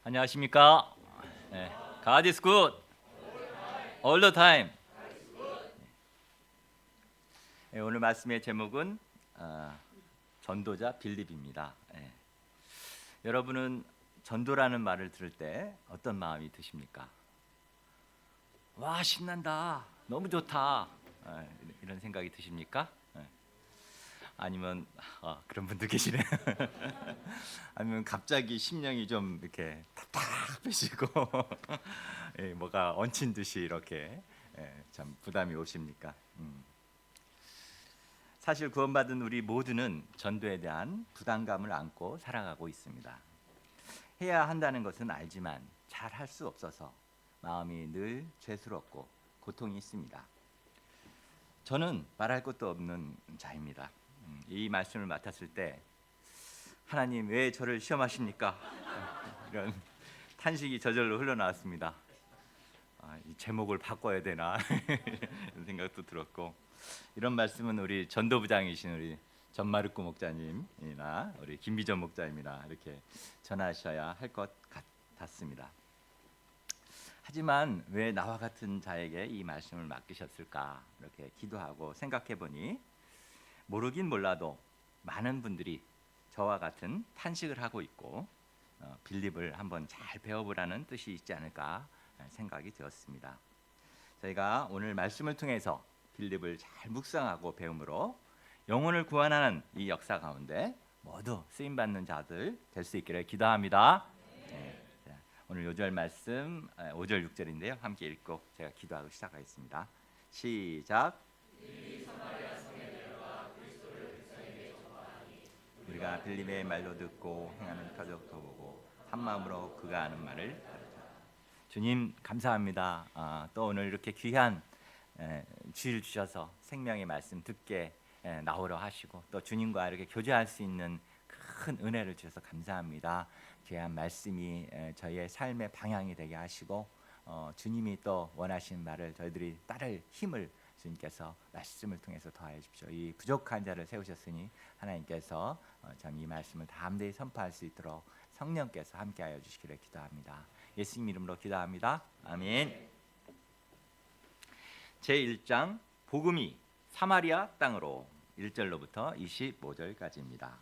안녕하십니까? 네, God is good all the time. 네, 오늘 말씀의 제목은 전도자 빌립입니다. 네. 여러분은 전도라는 말을 들을 때 어떤 마음이 드십니까? 와, 신난다, 너무 좋다, 이런 생각이 드십니까? 아니면 그런 분도 계시네. 아니면 갑자기 심령이 좀 이렇게 답답해지고 뭐가 얹힌 듯이 이렇게 참 부담이 오십니까? 사실 구원받은 우리 모두는 전도에 대한 부담감을 안고 살아가고 있습니다. 해야 한다는 것은 알지만 잘 할 수 없어서 마음이 늘 죄스럽고 고통이 있습니다. 저는 말할 것도 없는 자입니다. 이 말씀을 맡았을 때 하나님 왜 저를 시험하십니까? 이런 탄식이 저절로 흘러나왔습니다. 이 제목을 바꿔야 되나 이런 생각도 들었고, 이런 말씀은 우리 전도부장이신 우리 전마르코 목자님이나 우리 김비전 목자님이나 이렇게 전하셔야 할 것 같았습니다. 하지만 왜 나와 같은 자에게 이 말씀을 맡기셨을까 이렇게 기도하고 생각해 보니 모르긴 몰라도 많은 분들이 저와 같은 탄식을 하고 있고 빌립을 한번 잘 배워보라는 뜻이 있지 않을까 생각이 되었습니다. 저희가 오늘 말씀을 통해서 빌립을 잘 묵상하고 배움으로 영혼을 구원하는 이 역사 가운데 모두 쓰임받는 자들 될 수 있기를 기도합니다. 네. 오늘 요절 말씀 5절 6절인데요. 함께 읽고 제가 기도하고 시작하겠습니다. 시작. 우리가 빌립의 말도 듣고 행하는 표적도 보고 한 마음으로 그가 하는 말을 따르자. 주님 감사합니다. 또 오늘 이렇게 귀한 주일 주셔서 생명의 말씀 듣게 나오려 하시고 또 주님과 이렇게 교제할 수 있는 큰 은혜를 주셔서 감사합니다. 귀한 말씀이 저희의 삶의 방향이 되게 하시고 주님이 또 원하시는 말을 저희들이 따를 힘을 주님께서 말씀을 통해서 더하여 주십시오. 이 부족한 자를 세우셨으니 하나님께서 참 이 말씀을 담대히 선포할 수 있도록 성령께서 함께하여 주시기를 기도합니다. 예수님 이름으로 기도합니다. 아멘. 제1장 복음이 사마리아 땅으로 1절로부터 25절까지입니다.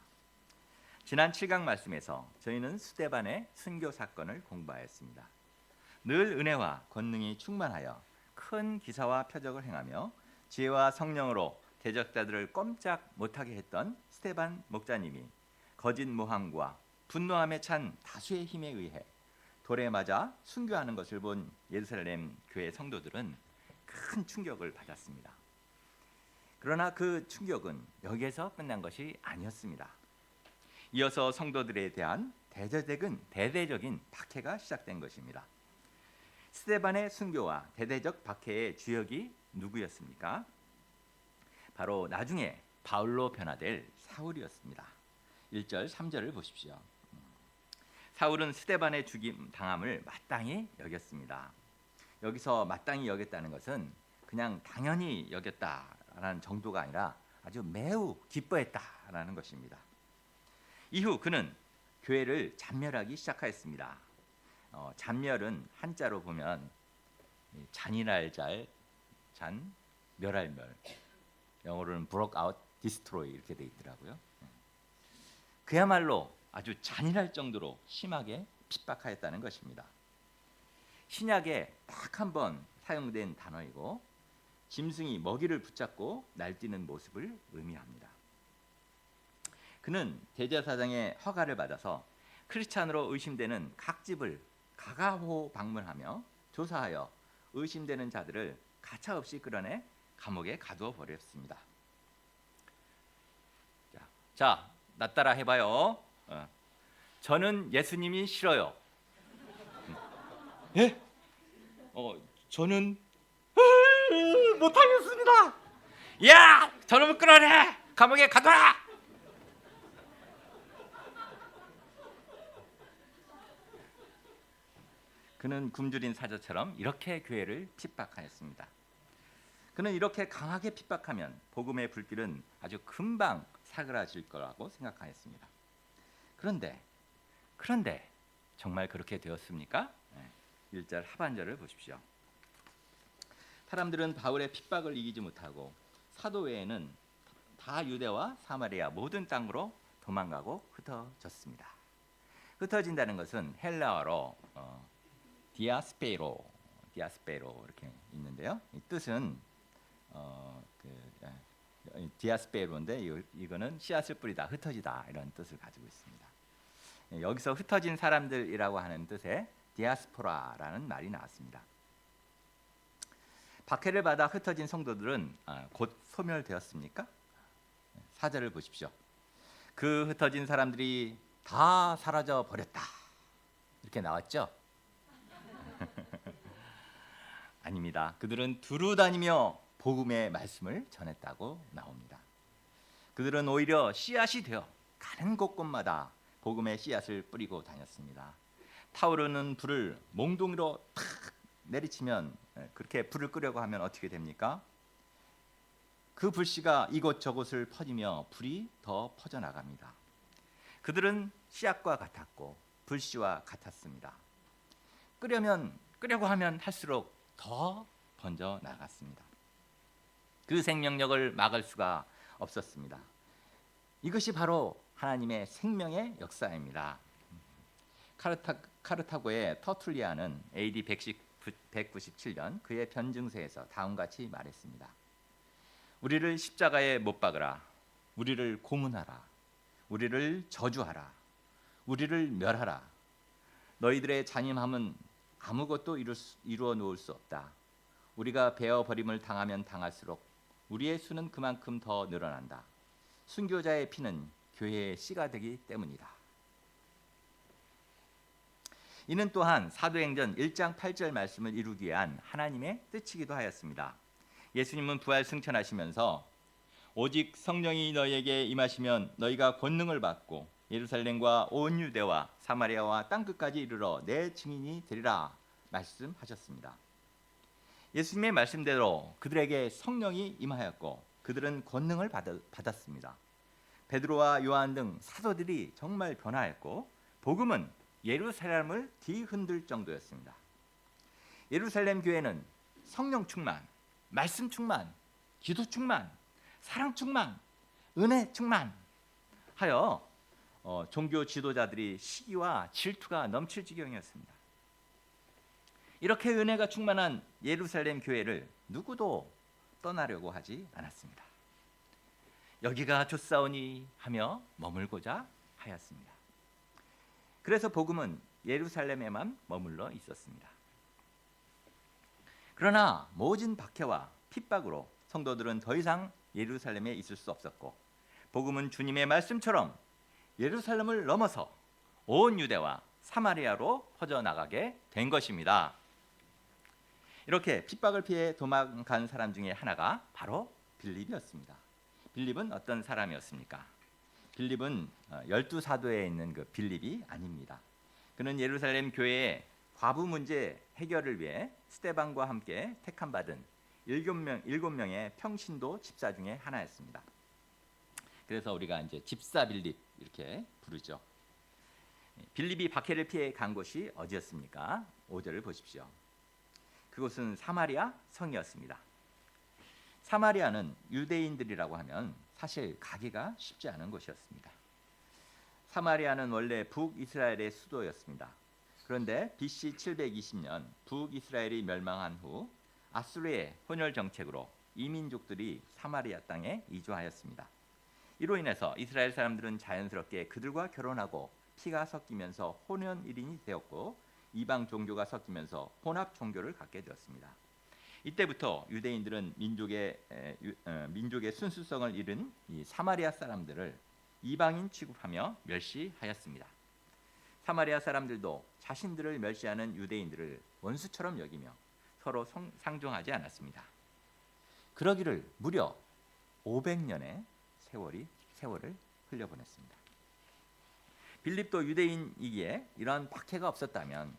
지난 7강 말씀에서 저희는 스데반의 순교 사건을 공부하였습니다. 늘 은혜와 권능이 충만하여 큰 기사와 표적을 행하며 지혜와 성령으로 대적자들을 꼼짝 못하게 했던 스데반 목자님이 거짓 모함과 분노함에 찬 다수의 힘에 의해 돌에 맞아 순교하는 것을 본 예루살렘 교회 성도들은 큰 충격을 받았습니다. 그러나 그 충격은 여기에서 끝난 것이 아니었습니다. 이어서 성도들에 대한 대대적인 박해가 시작된 것입니다. 스데반의 순교와 대대적 박해의 주역이 누구였습니까? 바로 나중에 바울로 변화될 사울이었습니다. 1절 3절을 보십시오. 사울은 스데반의 죽임 당함을 마땅히 여겼습니다. 여기서 마땅히 여겼다는 것은 그냥 당연히 여겼다라는 정도가 아니라 아주 매우 기뻐했다라는 것입니다. 이후 그는 교회를 잔멸하기 시작하였습니다. 잔멸은 한자로 보면 잔인할 잔, 멸할 멸, 영어로는 broke out, destroy 이렇게 돼 있더라고요. 그야말로 아주 잔인할 정도로 심하게 핍박하였다는 것입니다. 신약에 딱 한 번 사용된 단어이고 짐승이 먹이를 붙잡고 날뛰는 모습을 의미합니다. 그는 대제사장의 허가를 받아서 크리스찬으로 의심되는 각 집을 가가호 방문하며 조사하여 의심되는 자들을 가차없이 끌어내 감옥에 가두어 버렸습니다. 자, 나 따라 해봐요. 저는 예수님이 싫어요. 예? 저는 못하겠습니다. 야, 저놈을 끌어내 감옥에 가둬라. 그는 굶주린 사자처럼 이렇게 교회를 핍박하였습니다. 그는 이렇게 강하게 핍박하면 복음의 불길은 아주 금방 사그라질 거라고 생각하였습니다. 그런데 정말 그렇게 되었습니까? 1절 하반절을 보십시오. 사람들은 바울의 핍박을 이기지 못하고 사도 외에는 다 유대와 사마리아 모든 땅으로 도망가고 흩어졌습니다. 흩어진다는 것은 헬라어로 디아스페로 이렇게 있는데요. 이 뜻은 디아스페로인데 이거는 씨앗을 뿌리다, 흩어지다 이런 뜻을 가지고 있습니다. 여기서 흩어진 사람들이라고 하는 뜻의 디아스포라라는 말이 나왔습니다. 박해를 받아 흩어진 성도들은 곧 소멸되었습니까? 4절을 보십시오. 그 흩어진 사람들이 다 사라져 버렸다 이렇게 나왔죠? 아닙니다. 그들은 두루 다니며 복음의 말씀을 전했다고 나옵니다. 그들은 오히려 씨앗이 되어 가는 곳곳마다 복음의 씨앗을 뿌리고 다녔습니다. 타오르는 불을 몽둥이로 탁 내리치면, 그렇게 불을 끄려고 하면 어떻게 됩니까? 그 불씨가 이곳저곳을 퍼지며 불이 더 퍼져나갑니다. 그들은 씨앗과 같았고 불씨와 같았습니다. 끄려고 하면 할수록 더 번져 나갔습니다. 그 생명력을 막을 수가 없었습니다. 이것이 바로 하나님의 생명의 역사입니다. 카르타고의 터툴리아는 AD 197년 그의 변증서에서 다음같이 말했습니다. 우리를 십자가에 못 박으라. 우리를 고문하라. 우리를 저주하라. 우리를 멸하라. 너희들의 잔인함은 아무것도 이루어 놓을 수 없다. 우리가 베어버림을 당하면 당할수록 우리의 수는 그만큼 더 늘어난다. 순교자의 피는 교회의 씨가 되기 때문이다. 이는 또한 사도행전 1장 8절 말씀을 이루기 위한 하나님의 뜻이기도 하였습니다. 예수님은 부활 승천하시면서 오직 성령이 너희에게 임하시면 너희가 권능을 받고 예루살렘과 온 유대와 사마리아와 땅끝까지 이르러 내 증인이 되리라 말씀하셨습니다. 예수님의 말씀대로 그들에게 성령이 임하였고 그들은 권능을 받았습니다. 베드로와 요한 등 사도들이 정말 변화했고 복음은 예루살렘을 뒤흔들 정도였습니다. 예루살렘 교회는 성령 충만, 말씀 충만, 기도 충만, 사랑 충만, 은혜 충만 하여 종교 지도자들이 시기와 질투가 넘칠 지경이었습니다. 이렇게 은혜가 충만한 예루살렘 교회를 누구도 떠나려고 하지 않았습니다. 여기가 좋사오니 하며 머물고자 하였습니다. 그래서 복음은 예루살렘에만 머물러 있었습니다. 그러나 모진 박해와 핍박으로 성도들은 더 이상 예루살렘에 있을 수 없었고 복음은 주님의 말씀처럼 예루살렘을 넘어서 온 유대와 사마리아로 퍼져나가게 된 것입니다. 이렇게 핍박을 피해 도망간 사람 중에 하나가 바로 빌립이었습니다. 빌립은 어떤 사람이었습니까? 빌립은 12사도에 있는 그 빌립이 아닙니다. 그는 예루살렘 교회의 과부 문제 해결을 위해 스데반과 함께 택함받은 7명의 평신도 집사 중에 하나였습니다. 그래서 우리가 이제 집사 빌립 이렇게 부르죠. 빌립이 박해를 피해 간 곳이 어디였습니까? 5절을 보십시오. 그곳은 사마리아 성이었습니다. 사마리아는 유대인들이라고 하면 사실 가기가 쉽지 않은 곳이었습니다. 사마리아는 원래 북이스라엘의 수도였습니다. 그런데 BC 720년 북이스라엘이 멸망한 후 아수르의 혼혈 정책으로 이민족들이 사마리아 땅에 이주하였습니다. 이로 인해서 이스라엘 사람들은 자연스럽게 그들과 결혼하고 피가 섞이면서 혼연일인이 되었고 이방 종교가 섞이면서 혼합 종교를 갖게 되었습니다. 이때부터 유대인들은 민족의 순수성을 잃은 이 사마리아 사람들을 이방인 취급하며 멸시하였습니다. 사마리아 사람들도 자신들을 멸시하는 유대인들을 원수처럼 여기며 서로 상종하지 않았습니다. 그러기를 무려 500년의 세월을 흘려보냈습니다. 빌립도 유대인이기에 이러한 박해가 없었다면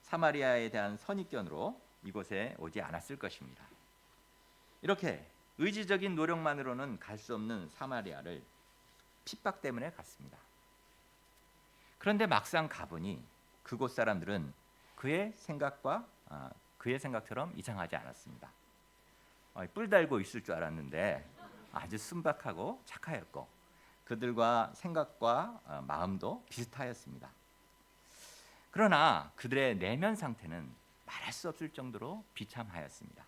사마리아에 대한 선입견으로 이곳에 오지 않았을 것입니다. 이렇게 의지적인 노력만으로는 갈 수 없는 사마리아를 핍박 때문에 갔습니다. 그런데 막상 가보니 그곳 사람들은 그의 생각처럼 이상하지 않았습니다. 뿔 달고 있을 줄 알았는데 아주 순박하고 착하였고 그들과 생각과 마음도 비슷하였습니다. 그러나 그들의 내면 상태는 말할 수 없을 정도로 비참하였습니다.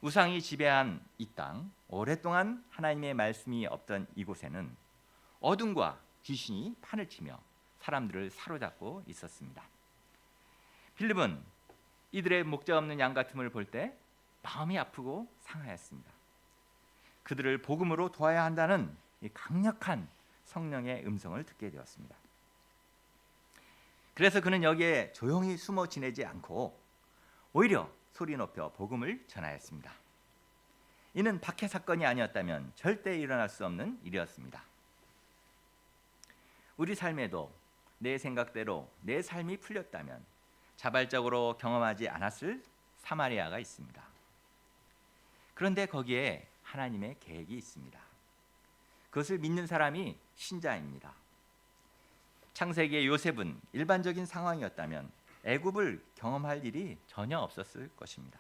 우상이 지배한 이 땅, 오랫동안 하나님의 말씀이 없던 이곳에는 어둠과 귀신이 판을 치며 사람들을 사로잡고 있었습니다. 빌립은 이들의 목자 없는 양 같음을 볼 때 마음이 아프고 상하였습니다. 그들을 복음으로 도와야 한다는 이 강력한 성령의 음성을 듣게 되었습니다. 그래서 그는 여기에 조용히 숨어 지내지 않고 오히려 소리 높여 복음을 전하였습니다. 이는 박해 사건이 아니었다면 절대 일어날 수 없는 일이었습니다. 우리 삶에도 내 생각대로 내 삶이 풀렸다면 자발적으로 경험하지 않았을 사마리아가 있습니다. 그런데 거기에 하나님의 계획이 있습니다. 그것을 믿는 사람이 신자입니다. 창세기의 요셉은 일반적인 상황이었다면 애굽을 경험할 일이 전혀 없었을 것입니다.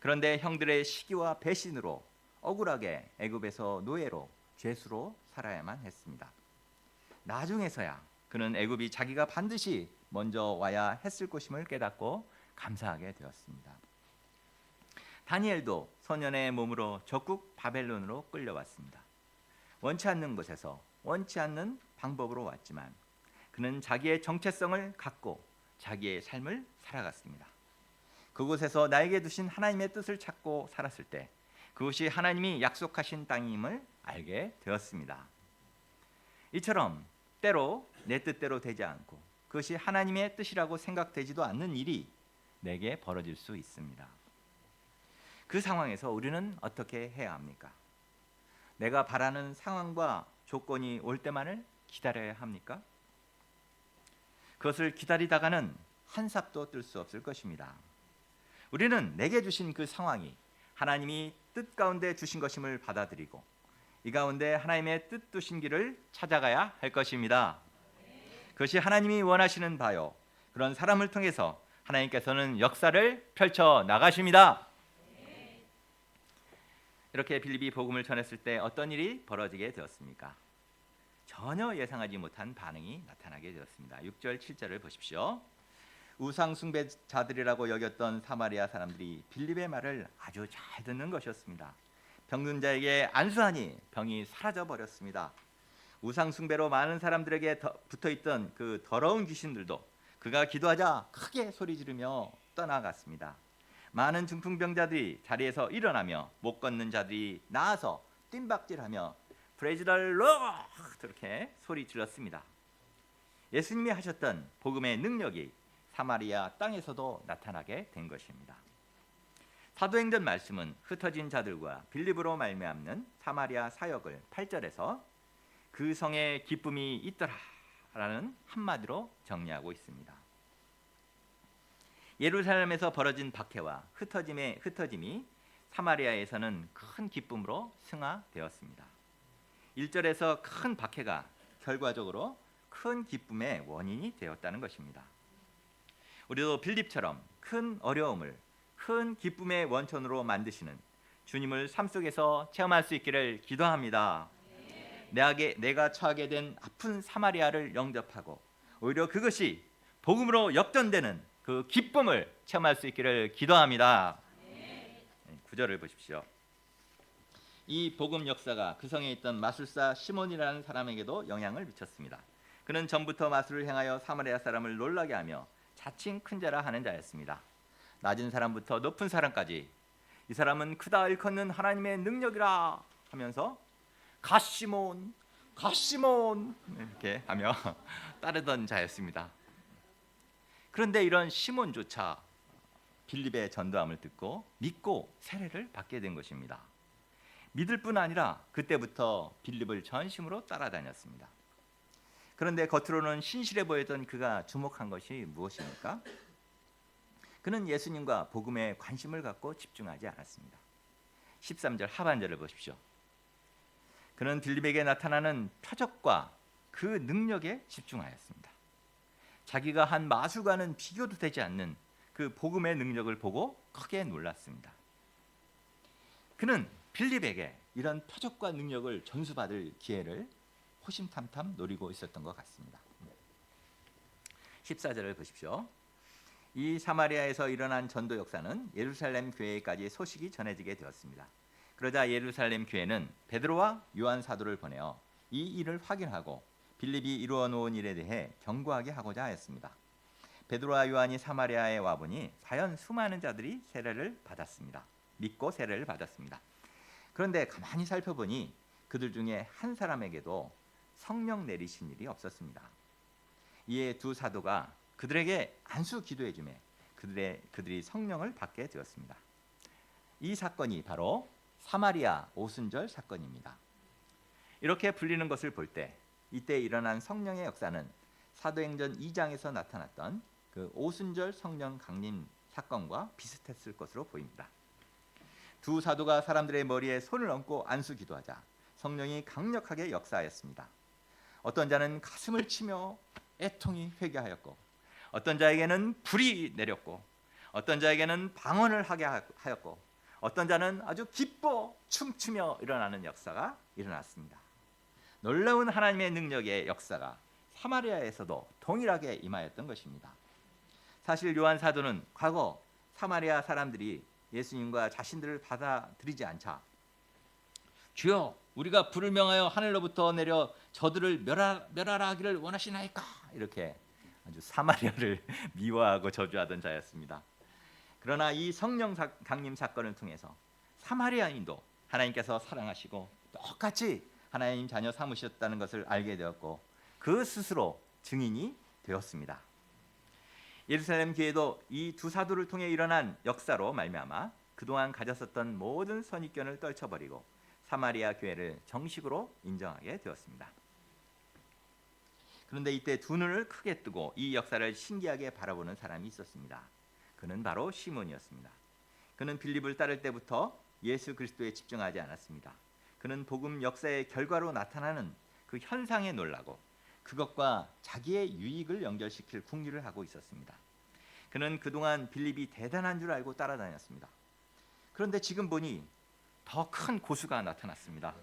그런데 형들의 시기와 배신으로 억울하게 애굽에서 노예로 죄수로 살아야만 했습니다. 나중에서야 그는 애굽이 자기가 반드시 먼저 와야 했을 것임을 깨닫고 감사하게 되었습니다. 다니엘도 소년의 몸으로 적국 바벨론으로 끌려왔습니다. 원치 않는 곳에서 원치 않는 방법으로 왔지만 그는 자기의 정체성을 갖고 자기의 삶을 살아갔습니다. 그곳에서 나에게 두신 하나님의 뜻을 찾고 살았을 때 그것이 하나님이 약속하신 땅임을 알게 되었습니다. 이처럼 때로 내 뜻대로 되지 않고 그것이 하나님의 뜻이라고 생각되지도 않는 일이 내게 벌어질 수 있습니다. 그 상황에서 우리는 어떻게 해야 합니까? 내가 바라는 상황과 조건이 올 때만을 기다려야 합니까? 그것을 기다리다가는 한 삽도 뜰 수 없을 것입니다. 우리는 내게 주신 그 상황이 하나님이 뜻 가운데 주신 것임을 받아들이고 이 가운데 하나님의 뜻 두신 길을 찾아가야 할 것입니다. 그것이 하나님이 원하시는 바요. 그런 사람을 통해서 하나님께서는 역사를 펼쳐 나가십니다. 이렇게 빌립이 복음을 전했을 때 어떤 일이 벌어지게 되었습니까? 전혀 예상하지 못한 반응이 나타나게 되었습니다. 6절 7절을 보십시오. 우상 숭배자들이라고 여겼던 사마리아 사람들이 빌립의 말을 아주 잘 듣는 것이었습니다. 병든 자에게 안수하니 병이 사라져 버렸습니다. 우상 숭배로 많은 사람들에게 붙어있던 그 더러운 귀신들도 그가 기도하자 크게 소리 지르며 떠나갔습니다. 많은 중풍병자들이 자리에서 일어나며 못 걷는 자들이 나와서 뜀박질하며 프레이즈 더 로드 이렇게 소리 질렀습니다. 예수님이 하셨던 복음의 능력이 사마리아 땅에서도 나타나게 된 것입니다. 사도행전 말씀은 흩어진 자들과 빌립으로 말미암는 사마리아 사역을 8절에서 그 성에 기쁨이 있더라라는 한마디로 정리하고 있습니다. 예루살렘에서 벌어진 박해와 흩어짐이 사마리아에서는 큰 기쁨으로 승화되었습니다. 1절에서 큰 박해가 결과적으로 큰 기쁨의 원인이 되었다는 것입니다. 우리도 빌립처럼 큰 어려움을 큰 기쁨의 원천으로 만드시는 주님을 삶 속에서 체험할 수 있기를 기도합니다. 내가 처하게 된 아픈 사마리아를 영접하고 오히려 그것이 복음으로 역전되는 그 기쁨을 체험할 수 있기를 기도합니다. 9절을 보십시오. 이 복음 역사가 그 성에 있던 마술사 시몬이라는 사람에게도 영향을 미쳤습니다. 그는 전부터 마술을 행하여 사마리아 사람을 놀라게 하며 자칭 큰 자라 하는 자였습니다. 낮은 사람부터 높은 사람까지 이 사람은 크다 일컫는 하나님의 능력이라 하면서 가시몬 이렇게 하며 따르던 자였습니다. 그런데 이런 시몬조차 빌립의 전도함을 듣고 믿고 세례를 받게 된 것입니다. 믿을 뿐 아니라 그때부터 빌립을 전심으로 따라다녔습니다. 그런데 겉으로는 신실해 보였던 그가 주목한 것이 무엇입니까? 그는 예수님과 복음에 관심을 갖고 집중하지 않았습니다. 13절 하반절을 보십시오. 그는 빌립에게 나타나는 표적과 그 능력에 집중하였습니다. 자기가 한 마술과는 비교도 되지 않는 그 복음의 능력을 보고 크게 놀랐습니다. 그는 빌립에게 이런 표적과 능력을 전수받을 기회를 호심탐탐 노리고 있었던 것 같습니다. 14절을 보십시오. 이 사마리아에서 일어난 전도 역사는 예루살렘 교회까지 소식이 전해지게 되었습니다. 그러자 예루살렘 교회는 베드로와 요한 사도를 보내어 이 일을 확인하고 빌립이 이루어 놓은 일에 대해 경고하게 하고자 하였습니다. 베드로와 요한이 사마리아에 와보니 과연 수많은 자들이 세례를 받았습니다. 믿고 세례를 받았습니다. 그런데 가만히 살펴보니 그들 중에 한 사람에게도 성령 내리신 일이 없었습니다. 이에 두 사도가 그들에게 안수 기도해 주매 그들이 성령을 받게 되었습니다. 이 사건이 바로 사마리아 오순절 사건입니다. 이렇게 불리는 것을 볼 때 이때 일어난 성령의 역사는 사도행전 2장에서 나타났던 그 오순절 성령 강림 사건과 비슷했을 것으로 보입니다. 두 사도가 사람들의 머리에 손을 얹고 안수 기도하자 성령이 강력하게 역사하였습니다. 어떤 자는 가슴을 치며 애통이 회개하였고, 어떤 자에게는 불이 내렸고, 어떤 자에게는 방언을 하게 하였고, 어떤 자는 아주 기뻐 춤추며 일어나는 역사가 일어났습니다. 놀라운 하나님의 능력의 역사가 사마리아에서도 동일하게 임하였던 것입니다. 사실 요한 사도는 과거 사마리아 사람들이 예수님과 자신들을 받아들이지 않자 주여 우리가 불을 명하여 하늘로부터 내려 저들을 멸하라 하기를 원하시나이까 이렇게 아주 사마리아를 미워하고 저주하던 자였습니다. 그러나 이 성령 강림 사건을 통해서 사마리아인도 하나님께서 사랑하시고 똑같이 하나님 자녀 삼으셨다는 것을 알게 되었고 그 스스로 증인이 되었습니다. 예루살렘 교회도 이 두 사도를 통해 일어난 역사로 말미암아 그동안 가졌었던 모든 선입견을 떨쳐버리고 사마리아 교회를 정식으로 인정하게 되었습니다. 그런데 이때 두 눈을 크게 뜨고 이 역사를 신기하게 바라보는 사람이 있었습니다. 그는 바로 시몬이었습니다. 그는 빌립을 따를 때부터 예수 그리스도에 집중하지 않았습니다. 그는 복음 역사의 결과로 나타나는 그 현상에 놀라고 그것과 자기의 유익을 연결시킬 궁리를 하고 있었습니다. 그는 그동안 빌립이 대단한 줄 알고 따라다녔습니다. 그런데 지금 보니 더 큰 고수가 나타났습니다.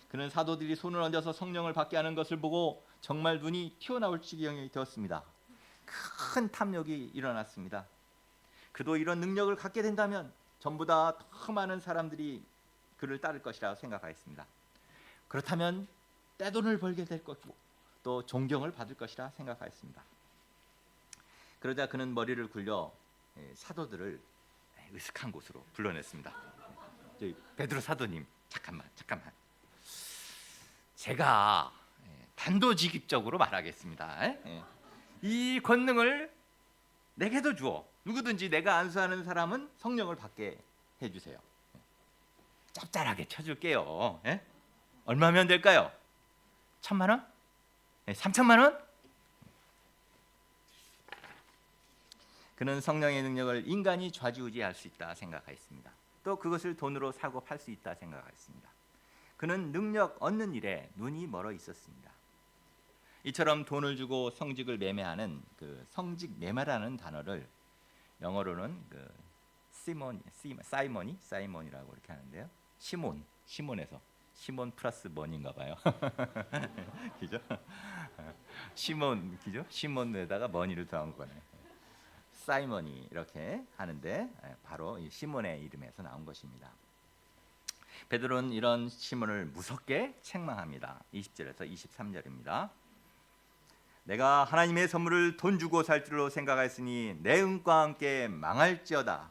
그는 사도들이 손을 얹어서 성령을 받게 하는 것을 보고 정말 눈이 튀어나올 지경이 되었습니다. 큰 탐욕이 일어났습니다. 그도 이런 능력을 갖게 된다면 전보다 더 많은 사람들이 그를 따를 것이라고 생각하였습니다. 그렇다면 떼돈을 벌게 될 것이고 또 존경을 받을 것이라 생각하였습니다. 그러자 그는 머리를 굴려 사도들을 으슥한 곳으로 불러냈습니다. 베드로 사도님, 잠깐만. 제가 단도직입적으로 말하겠습니다. 이 권능을 내게도 주어 누구든지 내가 안수하는 사람은 성령을 받게 해주세요. 짭짤하게 쳐줄게요. 얼마면 될까요? 1,000만 원? 3,000만 원? 그는 성령의 능력을 인간이 좌지우지할 수 있다 생각하였습니다. 또 그것을 돈으로 사고 팔 수 있다 생각하였습니다. 그는 능력 얻는 일에 눈이 멀어 있었습니다. 이처럼 돈을 주고 성직을 매매하는 그 성직 매매라는 단어를 영어로는 그 사이먼이라고 이렇게 하는데요. 시몬에서 시몬 플러스 머니인가 봐요. 그죠? 그죠? 시몬에다가 머니를 더한 거네. 사이먼이 이렇게 하는데 바로 이 시몬의 이름에서 나온 것입니다. 베드로는 이런 시몬을 무섭게 책망합니다. 20절에서 23절입니다. 내가 하나님의 선물을 돈 주고 살 줄로 생각하였으니 내 은과 함께 망할지어다.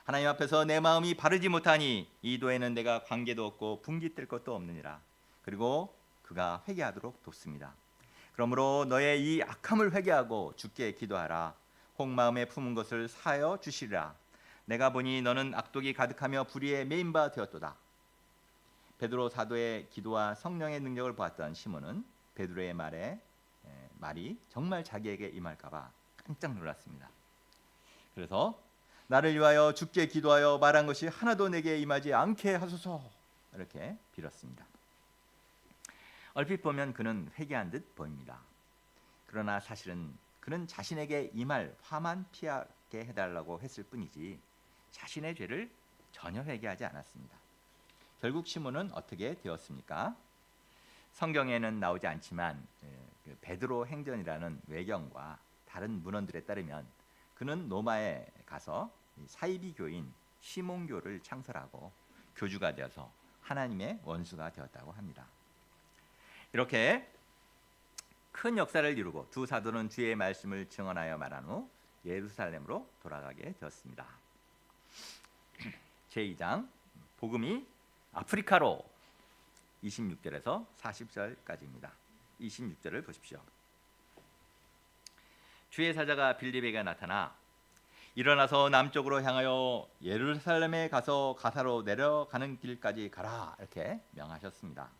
하나님 앞에서 내 마음이 바르지 못하니 이 도에는 내가 관계도 없고 분기 뜰 것도 없느니라. 그리고 그가 회개하도록 돕습니다. 그러므로 너의 이 악함을 회개하고 주께 기도하라. 혹 마음에 품은 것을 사하여 주시리라. 내가 보니 너는 악독이 가득하며 불의에 매인 바 되었도다. 베드로 사도의 기도와 성령의 능력을 보았던 시몬은 베드로의 말이 정말 자기에게 임할까 봐 깜짝 놀랐습니다. 그래서 나를 위하여 주께 기도하여 말한 것이 하나도 내게 임하지 않게 하소서 이렇게 빌었습니다. 얼핏 보면 그는 회개한 듯 보입니다. 그러나 사실은 그는 자신에게 임할 화만 피하게 해달라고 했을 뿐이지 자신의 죄를 전혀 회개하지 않았습니다. 결국 시몬은 어떻게 되었습니까? 성경에는 나오지 않지만 그 베드로 행전이라는 외경과 다른 문헌들에 따르면 그는 로마에 가서 사이비 교인 시몬교를 창설하고 교주가 되어서 하나님의 원수가 되었다고 합니다. 이렇게 큰 역사를 이루고 두 사도는 주의 말씀을 증언하여 말한 후 예루살렘으로 돌아가게 되었습니다. 제2장 복음이 아프리카로 26절에서 40절까지입니다. 26절을 보십시오. 주의 사자가 빌립에게 나타나 일어나서 남쪽으로 향하여 예루살렘에 가서 가사로 내려가는 길까지 가라 이렇게 명하셨습니다.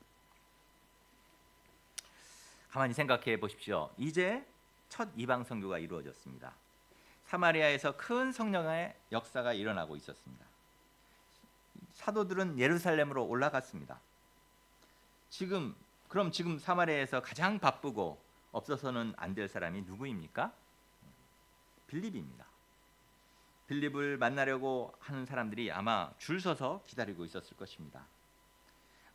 가만히 생각해 보십시오. 이제 첫 이방 선교가 이루어졌습니다. 사마리아에서 큰 성령의 역사가 일어나고 있었습니다. 사도들은 예루살렘으로 올라갔습니다. 지금 사마리아에서 가장 바쁘고 없어서는 안 될 사람이 누구입니까? 빌립입니다. 빌립을 만나려고 하는 사람들이 아마 줄 서서 기다리고 있었을 것입니다.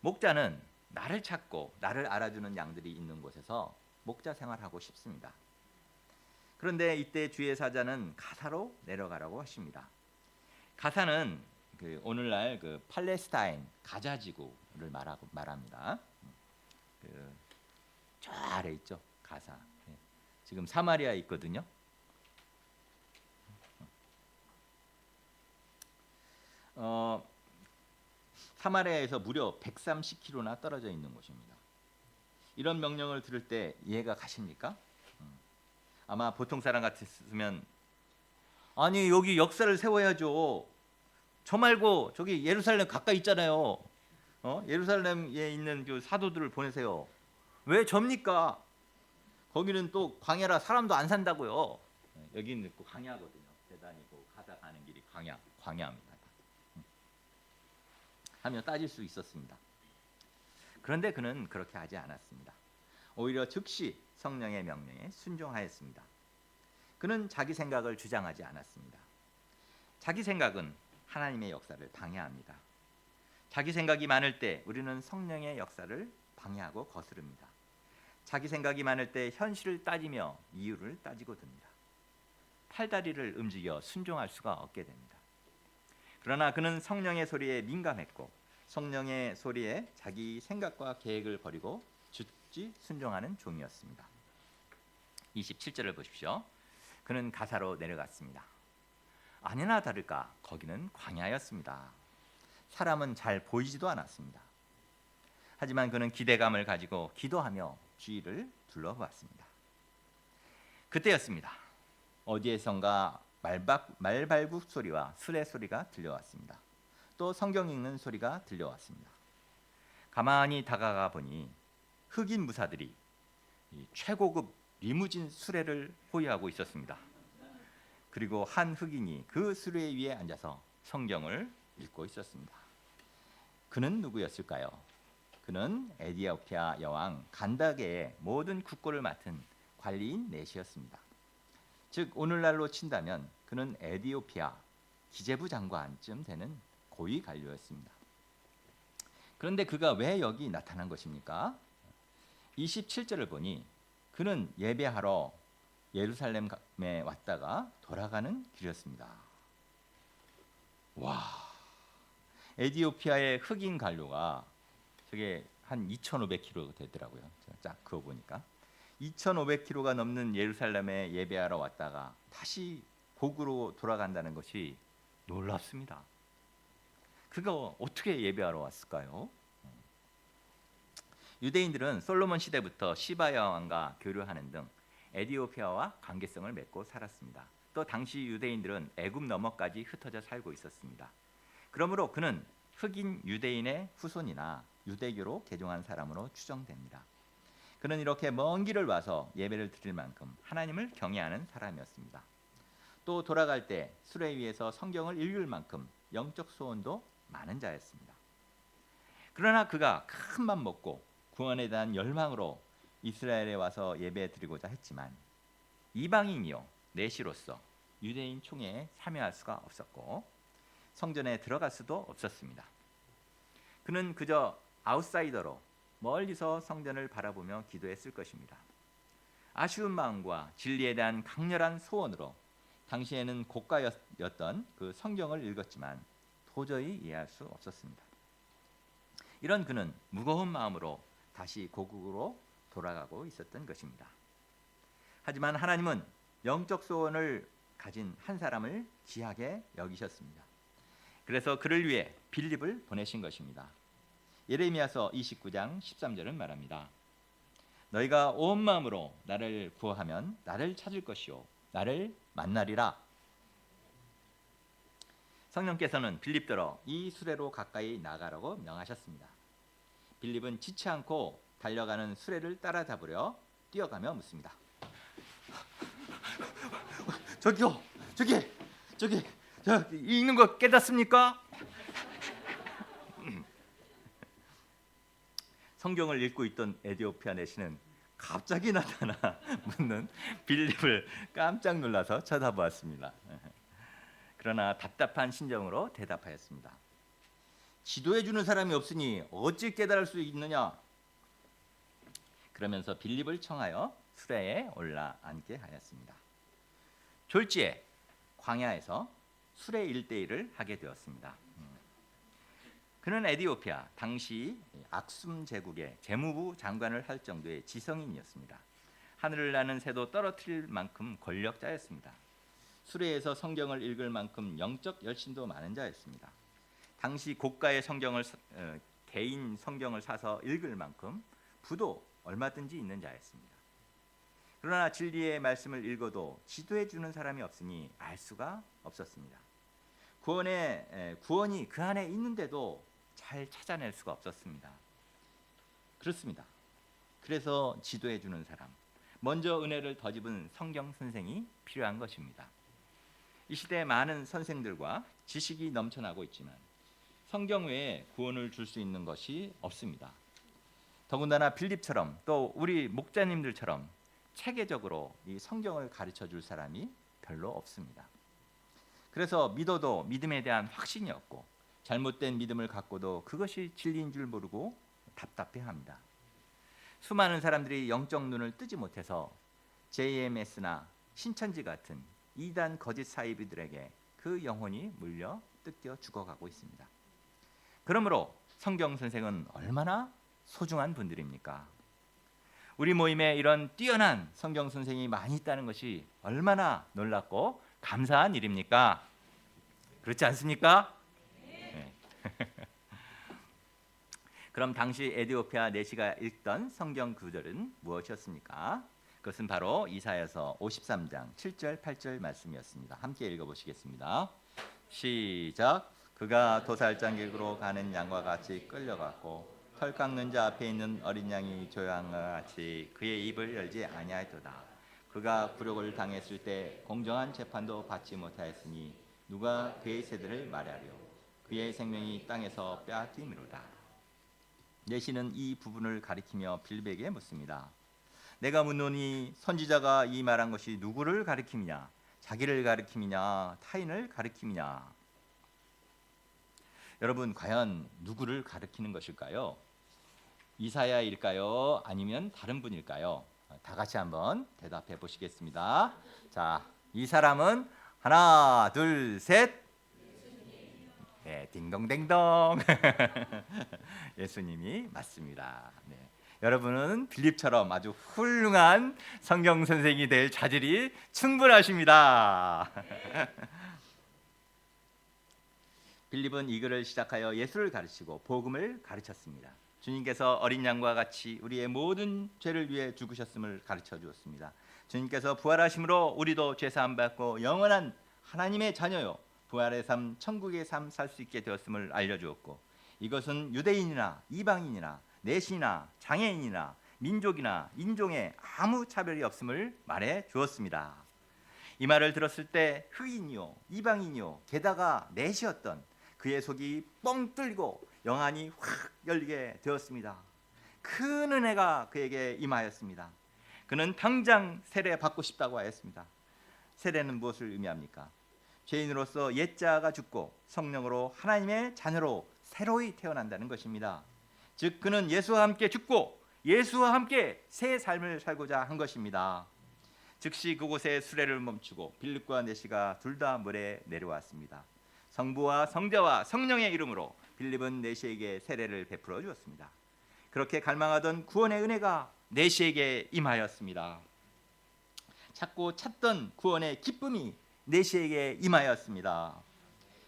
목자는 나를 찾고 나를 알아주는 양들이 있는 곳에서 목자 생활하고 싶습니다. 그런데 이때 주의 사자는 가사로 내려가라고 하십니다. 가사는 오늘날 팔레스타인 가자 지구를 말합니다. 저 아래 있죠, 가사. 지금 사마리아에 있거든요. 사마리아에서 무려 130km나 떨어져 있는 곳입니다. 이런 명령을 들을 때 이해가 가십니까? 아마 보통 사람 같았으면 아니 여기 역사를 세워야죠. 저 말고 저기 예루살렘 가까이 있잖아요. 예루살렘에 있는 그 사도들을 보내세요. 왜 접니까? 거기는 또 광야라 사람도 안 산다고요. 여기는 또 광야거든요. 대단히고 가다 가는 길이 광야입니다. 하며 따질 수 있었습니다. 그런데 그는 그렇게 하지 않았습니다. 오히려 즉시 성령의 명령에 순종하였습니다. 그는 자기 생각을 주장하지 않았습니다. 자기 생각은 하나님의 역사를 방해합니다. 자기 생각이 많을 때 우리는 성령의 역사를 방해하고 거스릅니다. 자기 생각이 많을 때 현실을 따지며 이유를 따지고 듭니다. 팔다리를 움직여 순종할 수가 없게 됩니다. 그러나 그는 성령의 소리에 민감했고 성령의 소리에 자기 생각과 계획을 버리고 즉시 순종하는 종이었습니다. 27절을 보십시오. 그는 가사로 내려갔습니다. 아니나 다를까 거기는 광야였습니다. 사람은 잘 보이지도 않았습니다. 하지만 그는 기대감을 가지고 기도하며 주위를 둘러봤습니다. 그때였습니다. 어디에선가 말발굽 소리와 수레 소리가 들려왔습니다. 또 성경 읽는 소리가 들려왔습니다. 가만히 다가가 보니 흑인 무사들이 최고급 리무진 수레를 호위하고 있었습니다. 그리고 한 흑인이 그 수레 위에 앉아서 성경을 읽고 있었습니다. 그는 누구였을까요? 그는 에티오피아 여왕 간다게의 모든 국고를 맡은 관리인 넷이었습니다. 즉 오늘날로 친다면 그는 에티오피아 기재부 장관쯤 되는 고위 관료였습니다. 그런데 그가 왜 여기 나타난 것입니까? 27절을 보니 그는 예배하러 예루살렘에 왔다가 돌아가는 길이었습니다. 와, 에티오피아의 흑인 관료가 저게 한 2,500km 되더라고요. 쫙 그거 보니까 2,500km가 넘는 예루살렘에 예배하러 왔다가 다시 고국으로 돌아간다는 것이 놀랍습니다. 그가 어떻게 예배하러 왔을까요? 유대인들은 솔로몬 시대부터 시바 여왕과 교류하는 등 에티오피아와 관계성을 맺고 살았습니다. 또 당시 유대인들은 애굽 너머까지 흩어져 살고 있었습니다. 그러므로 그는 흑인 유대인의 후손이나 유대교로 개종한 사람으로 추정됩니다. 그는 이렇게 먼 길을 와서 예배를 드릴 만큼 하나님을 경외하는 사람이었습니다. 또 돌아갈 때 수레 위에서 성경을 읽을 만큼 영적 소원도 많은 자였습니다. 그러나 그가 큰 맘 먹고 구원에 대한 열망으로 이스라엘에 와서 예배드리고자 했지만 이방인이요 내시로서 유대인 총회에 참여할 수가 없었고 성전에 들어갈 수도 없었습니다. 그는 그저 아웃사이더로 멀리서 성전을 바라보며 기도했을 것입니다. 아쉬운 마음과 진리에 대한 강렬한 소원으로 당시에는 고가였던 그 성경을 읽었지만 도저히 이해할 수 없었습니다. 이런 그는 무거운 마음으로 다시 고국으로 돌아가고 있었던 것입니다. 하지만 하나님은 영적 소원을 가진 한 사람을 귀하게 여기셨습니다. 그래서 그를 위해 빌립을 보내신 것입니다. 예레미야서 29장 13절은 말합니다. 너희가 온 마음으로 나를 구하면 나를 찾을 것이요 나를 만나리라. 성령께서는 빌립더러 이 수레로 가까이 나가라고 명하셨습니다. 빌립은 지치 않고 달려가는 수레를 따라잡으려 뛰어가며 묻습니다. 저기요, 저기, 읽는 거 깨닫습니까? 성경을 읽고 있던 에디오피아 내시는 갑자기 나타나 묻는 빌립을 깜짝 놀라서 쳐다보았습니다. 그러나 답답한 심정으로 대답하였습니다. 지도해 주는 사람이 없으니 어찌 깨달을 수 있느냐? 그러면서 빌립을 청하여 수레에 올라앉게 하였습니다. 졸지에 광야에서 수레 1대1을 하게 되었습니다. 그는 에디오피아 당시 악숨 제국의 재무부 장관을 할 정도의 지성인이었습니다. 하늘을 나는 새도 떨어뜨릴 만큼 권력자였습니다. 수레에서 성경을 읽을 만큼 영적 열심도 많은 자였습니다. 당시 고가의 성경을 개인 성경을 사서 읽을 만큼 부도 얼마든지 있는 자였습니다. 그러나 진리의 말씀을 읽어도 지도해 주는 사람이 없으니 알 수가 없었습니다. 구원이 그 안에 있는데도 잘 찾아낼 수가 없었습니다. 그렇습니다. 그래서 지도해 주는 사람, 먼저 은혜를 덧입은 성경 선생이 필요한 것입니다. 이 시대에 많은 선생들과 지식이 넘쳐나고 있지만 성경 외에 구원을 줄 수 있는 것이 없습니다. 더군다나 빌립처럼 또 우리 목자님들처럼 체계적으로 이 성경을 가르쳐 줄 사람이 별로 없습니다. 그래서 믿어도 믿음에 대한 확신이 없고 잘못된 믿음을 갖고도 그것이 진리인 줄 모르고 답답해합니다. 수많은 사람들이 영적 눈을 뜨지 못해서 JMS나 신천지 같은 이단 거짓 사이비들에게 그 영혼이 물려 뜯겨 죽어가고 있습니다. 그러므로 성경 선생은 얼마나 소중한 분들입니까? 우리 모임에 이런 뛰어난 성경 선생이 많이 있다는 것이 얼마나 놀랍고 감사한 일입니까? 그렇지 않습니까? 네. 그럼 당시 에디오피아 내시가 읽던 성경 구절은 무엇이었습니까? 그것은 바로 이사야서 53장 7절 8절 말씀이었습니다. 함께 읽어보시겠습니다. 시작. 그가 도살장객으로 가는 양과 같이 끌려갔고 털 깎는 자 앞에 있는 어린 양이 조용한 것 같이 그의 입을 열지 아니하였도다. 그가 굴욕을 당했을 때 공정한 재판도 받지 못하였으니 누가 그의 세대를 말하리요. 그의 생명이 땅에서 빼앗김이로다. 내시는 이 부분을 가리키며 빌립에게 묻습니다. 내가 묻노니 선지자가 이 말한 것이 누구를 가리킴이냐? 자기를 가리킴이냐? 타인을 가리킴이냐? 여러분 과연 누구를 가리키는 것일까요? 이사야일까요? 아니면 다른 분일까요? 다 같이 한번 대답해 보시겠습니다. 자, 이 사람은 하나, 둘, 셋. 네, 딩동댕동. 예수님이 맞습니다. 네. 여러분은 빌립처럼 아주 훌륭한 성경 선생이 될 자질이 충분하십니다. 빌립은 이 글을 시작하여 예수를 가르치고 복음을 가르쳤습니다. 주님께서 어린 양과 같이 우리의 모든 죄를 위해 죽으셨음을 가르쳐 주었습니다. 주님께서 부활하심으로 우리도 죄사함 받고 영원한 하나님의 자녀요 부활의 삶, 천국의 삶 살 수 있게 되었음을 알려주었고 이것은 유대인이나 이방인이나 내시나 장애인이나 민족이나 인종에 아무 차별이 없음을 말해 주었습니다. 이 말을 들었을 때 흑인이요 이방인이요 게다가 내시였던 그의 속이 뻥 뚫리고 영안이 확 열리게 되었습니다. 큰 은혜가 그에게 임하였습니다. 그는 당장 세례 받고 싶다고 하였습니다. 세례는 무엇을 의미합니까? 죄인으로서 옛자가 죽고 성령으로 하나님의 자녀로 새로이 태어난다는 것입니다. 즉 그는 예수와 함께 죽고 예수와 함께 새 삶을 살고자 한 것입니다. 즉시 그곳에 수레를 멈추고 빌립과 네시가 둘 다 물에 내려왔습니다. 성부와 성자와 성령의 이름으로 빌립은 네시에게 세례를 베풀어 주었습니다. 그렇게 갈망하던 구원의 은혜가 네시에게 임하였습니다. 찾고 찾던 구원의 기쁨이 네시에게 임하였습니다.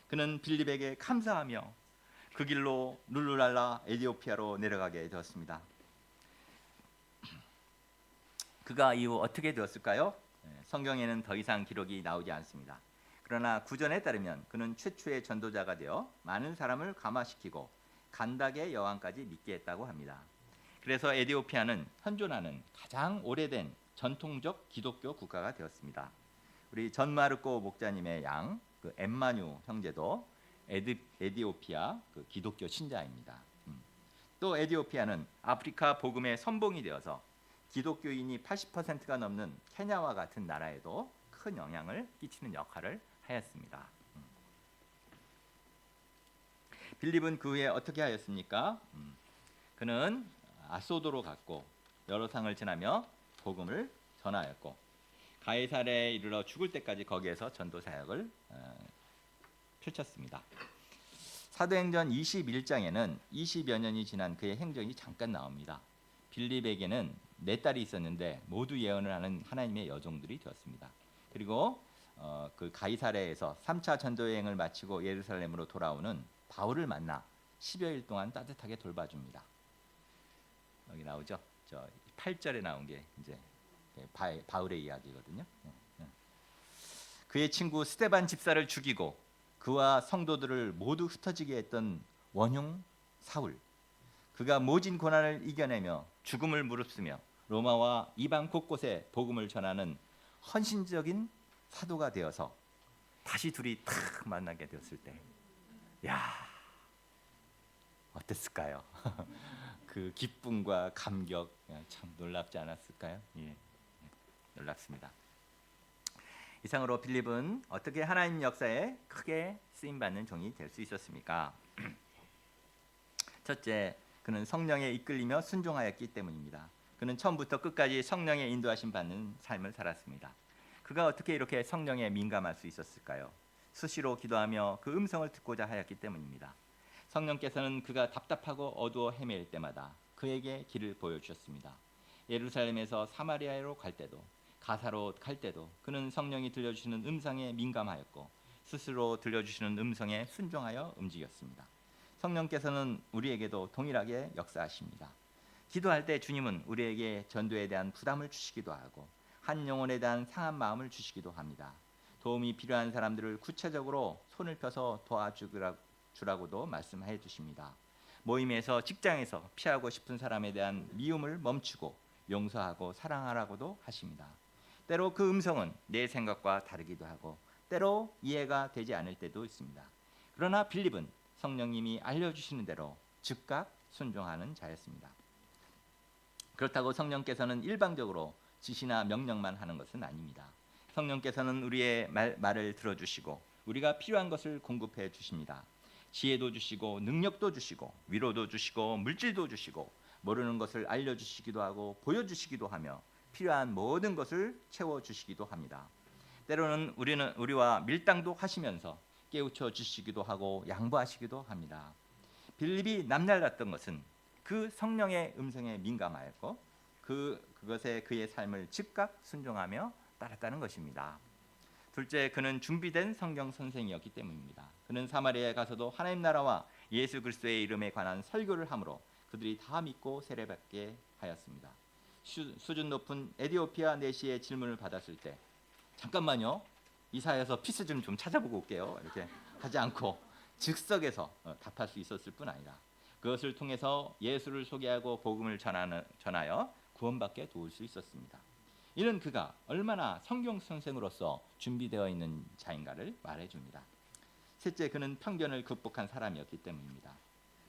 그는 빌립에게 감사하며 그 길로 룰루랄라 에디오피아로 내려가게 되었습니다. 그가 이후 어떻게 되었을까요? 성경에는 더 이상 기록이 나오지 않습니다. 그러나 구전에 따르면 그는 최초의 전도자가 되어 많은 사람을 감화시키고 간닥의 여왕까지 믿게 했다고 합니다. 그래서 에디오피아는 현존하는 가장 오래된 전통적 기독교 국가가 되었습니다. 우리 전 마르코 목자님의 양 그 엠마뉴 형제도 에디오피아 그 기독교 신자입니다. 또 에디오피아는 아프리카 복음의 선봉이 되어서 기독교인이 80%가 넘는 케냐와 같은 나라에도 큰 영향을 끼치는 역할을 하였습니다. 빌립은 그 후에 어떻게 하였습니까? 그는 아소도로 갔고 여러 상을 지나며 복음을 전하였고 가이사랴에 이르러 죽을 때까지 거기에서 전도 사역을 펼쳤습니다. 사도행전 21장에는 20여 년이 지난 그의 행적이 잠깐 나옵니다. 빌립에게는 4딸이 있었는데 모두 예언을 하는 하나님의 여종들이 되었습니다. 그리고 그 가이사랴에서 3차 전도 여행을 마치고 예루살렘으로 돌아오는 바울을 만나 10여일 동안 따뜻하게 돌봐줍니다. 여기 나오죠. 저 8절에 나온 게 이제 바울의 이야기거든요. 그의 친구 스데반 집사를 죽이고 그와 성도들을 모두 흩어지게 했던 원흉 사울, 그가 모진 고난을 이겨내며 죽음을 무릅쓰며 로마와 이방 곳곳에 복음을 전하는 헌신적인 사도가 되어서 다시 둘이 탁 만나게 되었을 때, 야, 어땠을까요? 그 기쁨과 감격, 참 놀랍지 않았을까요? 예, 놀랍습니다. 이상으로 빌립은 어떻게 하나님 역사에 크게 쓰임받는 종이 될 수 있었습니까? 첫째, 그는 성령에 이끌리며 순종하였기 때문입니다. 그는 처음부터 끝까지 성령의 인도하심 받는 삶을 살았습니다. 그가 어떻게 이렇게 성령에 민감할 수 있었을까요? 수시로 기도하며 그 음성을 듣고자 하였기 때문입니다. 성령께서는 그가 답답하고 어두워 헤맬 때마다 그에게 길을 보여주셨습니다. 예루살렘에서 사마리아로 갈 때도 가사로 갈 때도 그는 성령이 들려주시는 음성에 민감하였고 스스로 들려주시는 음성에 순종하여 움직였습니다. 성령께서는 우리에게도 동일하게 역사하십니다. 기도할 때 주님은 우리에게 전도에 대한 부담을 주시기도 하고 한 영혼에 대한 상한 마음을 주시기도 합니다. 도움이 필요한 사람들을 구체적으로 손을 펴서 도와주라고도 말씀해 주십니다. 모임에서 직장에서 피하고 싶은 사람에 대한 미움을 멈추고 용서하고 사랑하라고도 하십니다. 때로 그 음성은 내 생각과 다르기도 하고 때로 이해가 되지 않을 때도 있습니다. 그러나 빌립은 성령님이 알려주시는 대로 즉각 순종하는 자였습니다. 그렇다고 성령께서는 일방적으로 지시나 명령만 하는 것은 아닙니다. 성령께서는 우리의 말을 들어주시고 우리가 필요한 것을 공급해 주십니다. 지혜도 주시고 능력도 주시고 위로도 주시고 물질도 주시고 모르는 것을 알려주시기도 하고 보여주시기도 하며 필요한 모든 것을 채워주시기도 합니다. 때로는 우리와 밀당도 하시면서 깨우쳐 주시기도 하고 양보하시기도 합니다. 빌립이 남달랐던 것은 그 성령의 음성에 민감하였고 그것에 그의 삶을 즉각 순종하며 따랐다는 것입니다. 둘째, 그는 준비된 성경 선생이었기 때문입니다. 그는 사마리아에 가서도 하나님 나라와 예수 그리스도의 이름에 관한 설교를 함으로 그들이 다 믿고 세례받게 하였습니다. 수준 높은 에디오피아 내시의 질문을 받았을 때 잠깐만요, 이사야서 피스 좀 찾아보고 올게요 이렇게 하지 않고 즉석에서 답할 수 있었을 뿐 아니라 그것을 통해서 예수를 소개하고 복음을 전하여 구원받게 도울 수 있었습니다. 이는 그가 얼마나 성경 선생으로서 준비되어 있는 자인가를 말해줍니다. 셋째, 그는 편견을 극복한 사람이었기 때문입니다.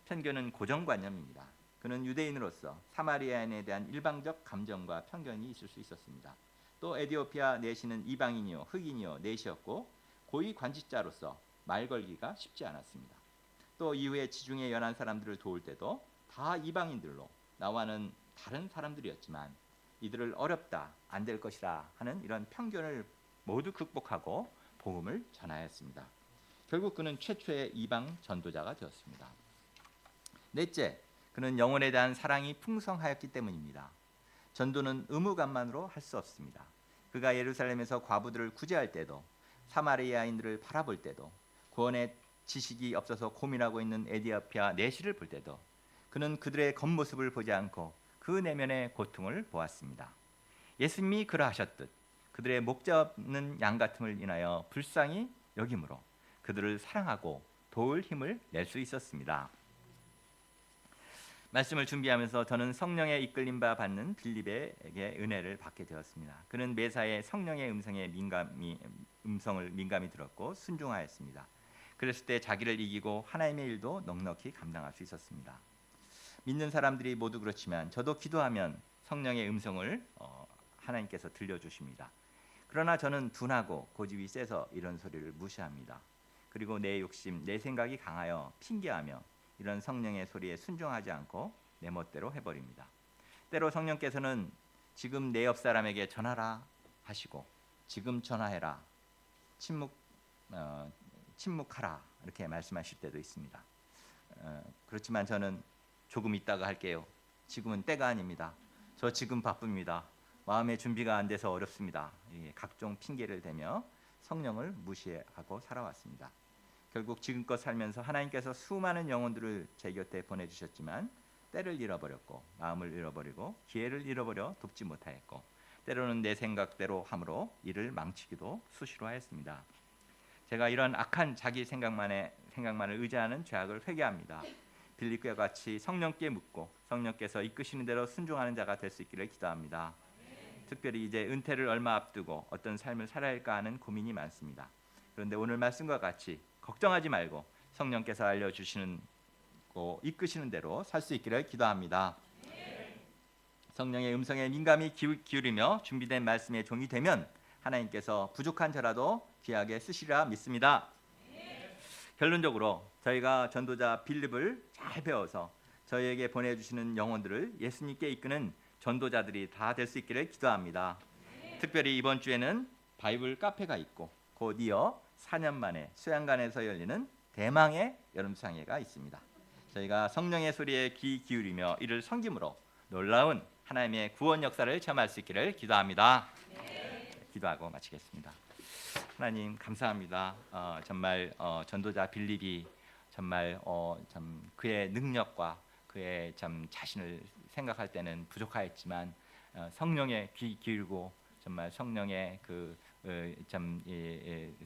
편견은 고정관념입니다. 그는 유대인으로서 사마리아인에 대한 일방적 감정과 편견이 있을 수 있었습니다. 또 에디오피아 내시는 이방인이요 흑인이요 넷이었고 고위 관직자로서 말 걸기가 쉽지 않았습니다. 또 이후에 지중해 연안 사람들을 도울 때도 다 이방인들로 나와는 다른 사람들이었지만 이들을 어렵다 안 될 것이라 하는 이런 편견을 모두 극복하고 복음을 전하였습니다. 결국 그는 최초의 이방 전도자가 되었습니다. 넷째, 그는 영혼에 대한 사랑이 풍성하였기 때문입니다. 전도는 의무감만으로 할 수 없습니다. 그가 예루살렘에서 과부들을 구제할 때도, 사마리아인들을 바라볼 때도, 구원의 지식이 없어서 고민하고 있는 에디오피아 내시를 볼 때도 그는 그들의 겉모습을 보지 않고 그 내면의 고통을 보았습니다. 예수님이 그러하셨듯 그들의 목자 없는 양 같음을 인하여 불쌍히 여김으로 그들을 사랑하고 도울 힘을 낼 수 있었습니다. 말씀을 준비하면서 저는 성령의 이끌림 바 받는 빌립에게 은혜를 받게 되었습니다. 그는 매사에 성령의 음성을 민감히 들었고 순종하였습니다. 그랬을 때 자기를 이기고 하나님의 일도 넉넉히 감당할 수 있었습니다. 믿는 사람들이 모두 그렇지만 저도 기도하면 성령의 음성을 하나님께서 들려주십니다. 그러나 저는 둔하고 고집이 세서 이런 소리를 무시합니다. 그리고 내 욕심, 내 생각이 강하여 핑계하며 이런 성령의 소리에 순종하지 않고 내 멋대로 해버립니다. 때로 성령께서는 지금 내 옆 사람에게 전하라 하시고 지금 전화해라, 침묵하라 이렇게 말씀하실 때도 있습니다. 그렇지만 저는 조금 있다가 할게요. 지금은 때가 아닙니다. 저 지금 바쁩니다. 마음의 준비가 안 돼서 어렵습니다. 각종 핑계를 대며 성령을 무시하고 살아왔습니다. 결국 지금껏 살면서 하나님께서 수많은 영혼들을 제 곁에 보내주셨지만 때를 잃어버렸고 마음을 잃어버리고 기회를 잃어버려 돕지 못하였고 때로는 내 생각대로 함으로 일을 망치기도 수시로 하였습니다. 제가 이런 악한 자기 생각만을 의지하는 죄악을 회개합니다. 빌립과 같이 성령께 묻고 성령께서 이끄시는 대로 순종하는 자가 될 수 있기를 기도합니다. 특별히 이제 은퇴를 얼마 앞두고 어떤 삶을 살아야 할까 하는 고민이 많습니다. 그런데 오늘 말씀과 같이 걱정하지 말고 성령께서 알려주시는 이끄시는 대로 살 수 있기를 기도합니다. 성령의 음성에 민감히 기울이며 준비된 말씀의 종이 되면 하나님께서 부족한 저라도 귀하게 쓰시리라 믿습니다. 결론적으로 저희가 전도자 빌립을 잘 배워서 저희에게 보내주시는 영혼들을 예수님께 이끄는 전도자들이 다 될 수 있기를 기도합니다. 특별히 이번 주에는 바이블 카페가 있고 곧 이어 4년 만에 수양관에서 열리는 대망의 여름수양회가 있습니다. 저희가 성령의 소리에 귀 기울이며 이를 섬김으로 놀라운 하나님의 구원 역사를 체험할 수 있기를 기도합니다. 기도하고 마치겠습니다. 하나님 감사합니다. 정말 전도자 빌립이 정말 참 그의 능력과 그의 참 자신을 생각할 때는 부족하였지만 성령에 귀 기울고 정말 성령의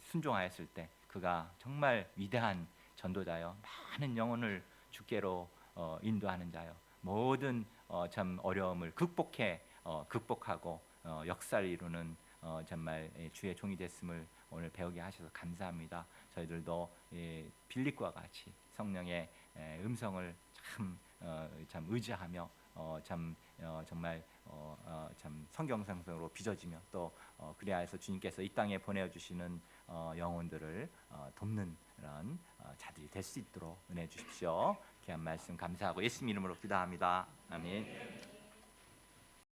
순종하였을 때 그가 정말 위대한 전도자여 많은 영혼을 주께로 인도하는 자여 모든 참 어려움을 극복하고 역사를 이루는 정말 주의 종이 됐음을 오늘 배우게 하셔서 감사합니다. 저희들도 빌립과 같이 성령의 음성을 참 의지하며 정말 참 성경상성으로 빚어지며 또 그래야 해서 주님께서 이 땅에 보내주시는 영혼들을 돕는 그런 자들이 될 수 있도록 은혜 주십시오. 귀한 말씀 감사하고 예수님 이름으로 기도합니다. 아멘.